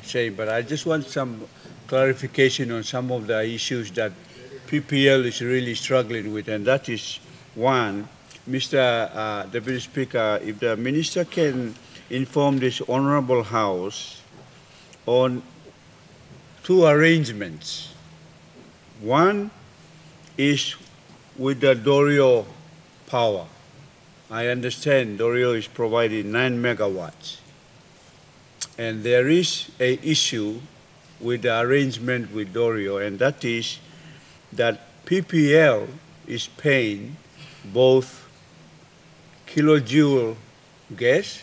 saying, but I just want some clarification on some of the issues that PPL is really struggling with, and that is one, Mr. Deputy Speaker, if the Minister can inform this Honorable House on two arrangements. One is with the Dorio power. I understand Dorio is providing 9 megawatts. And there is an issue with the arrangement with Dorio, and that is that PPL is paying both kilojoule gas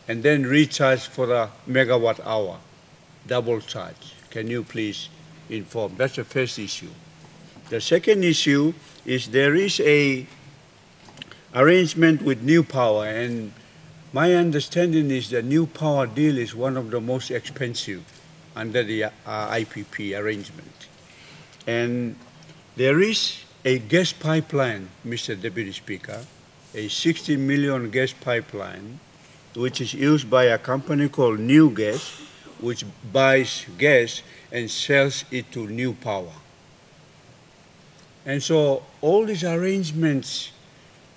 and then recharge for the megawatt hour, double charge. Can you please inform? That's the first issue. The second issue is there is a arrangement with New Power, and my understanding is the New Power deal is one of the most expensive under the IPP arrangement. And there is a gas pipeline, Mr. Deputy Speaker, a 60 million gas pipeline, which is used by a company called New Gas, which buys gas and sells it to New Power. And so all these arrangements,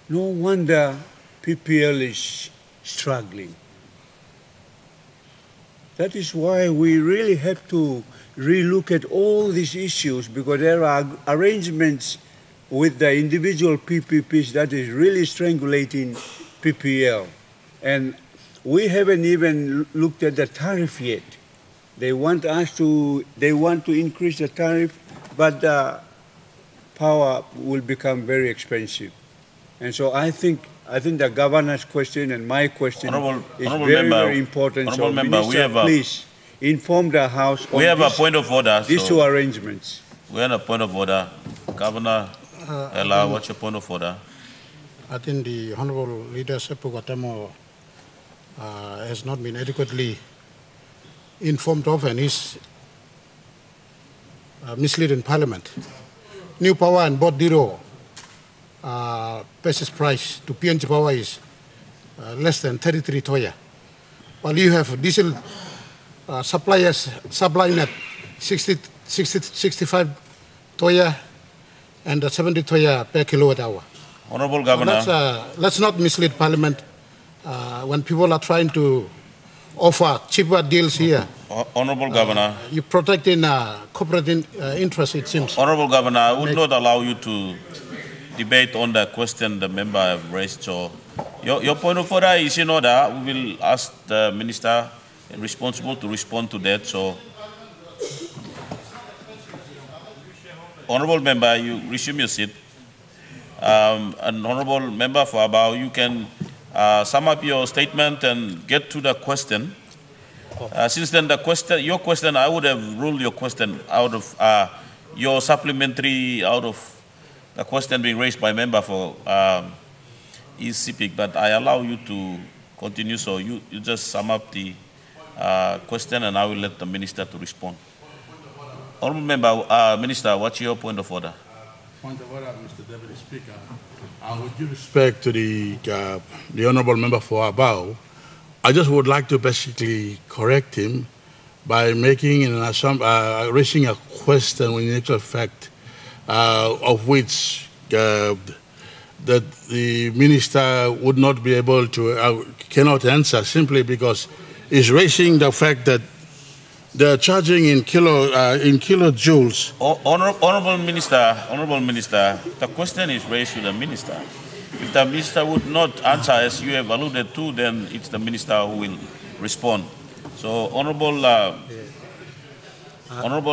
no wonder PPL is struggling. That is why we really have to relook at all these issues, because there are arrangements with the individual PPPs that is really strangulating PPL. And we haven't even looked at the tariff yet. They want to increase the tariff, but the power will become very expensive. And so I think the governor's question and my question is very important. So Minister, please inform the House on a point of order. These two arrangements. We have a point of order. Governor Ella, what's your point of order? I think the Honorable Leader Sepu Gatamo has not been adequately informed of and is misleading Parliament. New Power and both Diro basis price to PNG Power is less than 33 toya. While you have diesel suppliers supplying at 65 toya and 70 toya per kilowatt hour. Honorable Governor. So let's not mislead Parliament when people are trying to offer cheaper deals here. Honorable Governor. You're protecting corporate interests, it seems. Honorable Governor, I would not allow you to debate on the question the member have raised. So your point of order is in order. We will ask the minister responsible to respond to that. So, Honorable Member, you resume your seat. And Honorable Member for Abao, you can sum up your statement and get to the question. Since then, your question, I would have ruled your question out of your supplementary out of the question being raised by member for ECPIC, but I allow you to continue. So you just sum up the question, and I will let the minister to respond. Honorable Member, Minister, what's your point of order? Point of order, Mr. Deputy Speaker. With due respect to the Honourable Member for Abao, I just would like to basically correct him by making raising a question in actual fact of which that the minister would not be able to, cannot answer simply because he's raising the fact that they're charging in kilojoules. Honorable Minister, the question is raised to the minister. If the minister would not answer as you have alluded to, then it's the minister who will respond. So, Honorable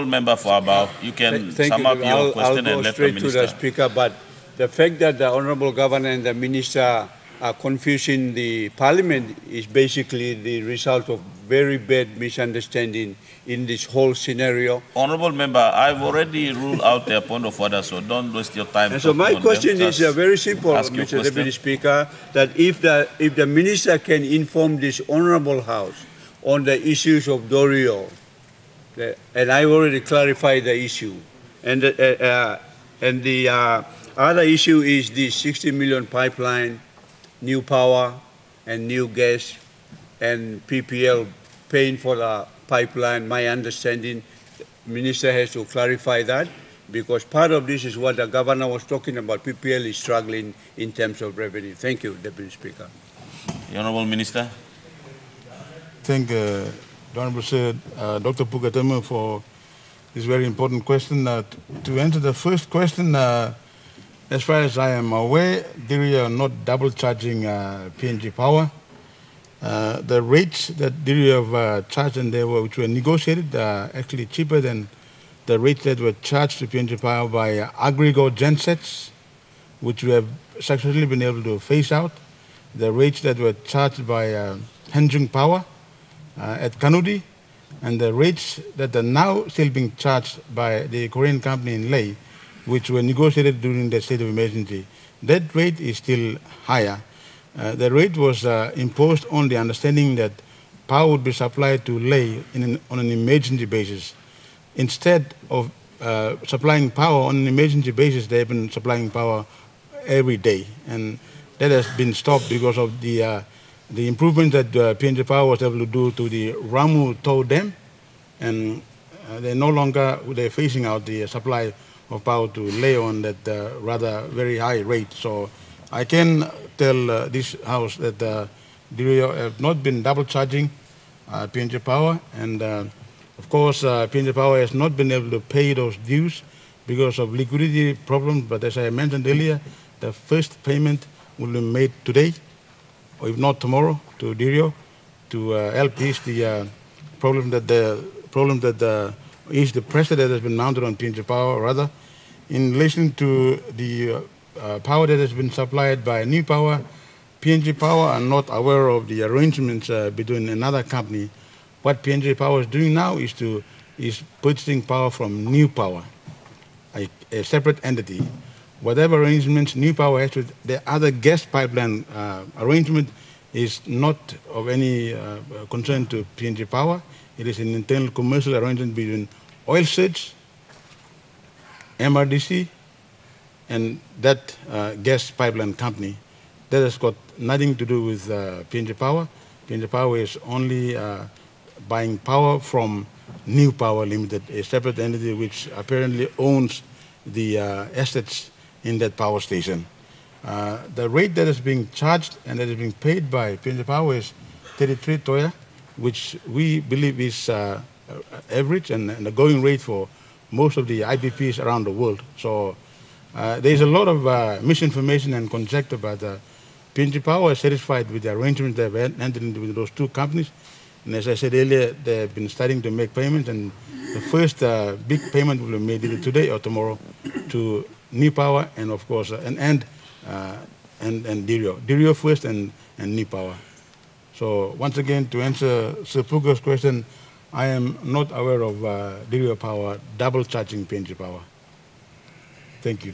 Member for Abao, you can sum up your question and let the minister. I'll go straight to the Speaker, but the fact that the Honorable Governor and the Minister are confusing the Parliament is basically the result of very bad misunderstanding in this whole scenario. Honorable Member, I've already ruled out their point of order, so don't waste your time. And so my question is very simple, Mr. Deputy Speaker, that if the Minister can inform this Honorable House on the issues of Dorio, and I already clarified the issue, and the other issue is the 60 million pipeline, New Power and New Gas, and PPL paying for the pipeline. My understanding, Minister has to clarify that, because part of this is what the governor was talking about. PPL is struggling in terms of revenue. Thank you, Deputy Speaker. The Honorable Minister. Thank the Honorable Dr. Pugatemu for this very important question. To answer the first question, as far as I am aware, they are not double charging PNG Power. The rates that they have charged and which were negotiated are actually cheaper than the rates that were charged to PNG Power by aggregate gensets, which we have successfully been able to phase out. The rates that were charged by Henjung Power at Kanudi, and the rates that are now still being charged by the Korean company in Leh, which were negotiated during the state of emergency. That rate is still higher. The rate was imposed on the understanding that power would be supplied to Leh on an emergency basis. Instead of supplying power on an emergency basis, they have been supplying power every day. And that has been stopped because of the improvement that PNG Power was able to do to the Ramu Tow Dam. And they're no longer, they're phasing out the supply of power to Leh on that rather very high rate. So I can tell this House that DREO have not been double charging PNG Power, and of course PNG Power has not been able to pay those dues because of liquidity problems, but as I mentioned earlier, the first payment will be made today, or if not tomorrow, to DREO to help ease the ease the pressure that has been mounted on PNG Power, rather. In relation to the power that has been supplied by New Power, PNG Power are not aware of the arrangements between another company. What PNG Power is doing now is purchasing power from New Power, a separate entity. Whatever arrangements New Power has with the other gas pipeline arrangement is not of any concern to PNG Power. It is an internal commercial arrangement between Oil Search, MRDC, and that gas pipeline company. That has got nothing to do with PNG Power. PNG Power is only buying power from New Power Limited, a separate entity which apparently owns the assets in that power station. The rate that is being charged and that is being paid by PNG Power is 33 toya, which we believe is average and the going rate for most of the IPPs around the world. So there's a lot of misinformation and conjecture, but PNG Power is satisfied with the arrangement they've entered into with those two companies. And as I said earlier, they've been starting to make payments, and the first big payment will be made either today or tomorrow to New Power and, of course, and DREO. DREO first and New Power. So once again, to answer Sir Puga's question, I am not aware of DREO Power double charging PNG Power. Thank you.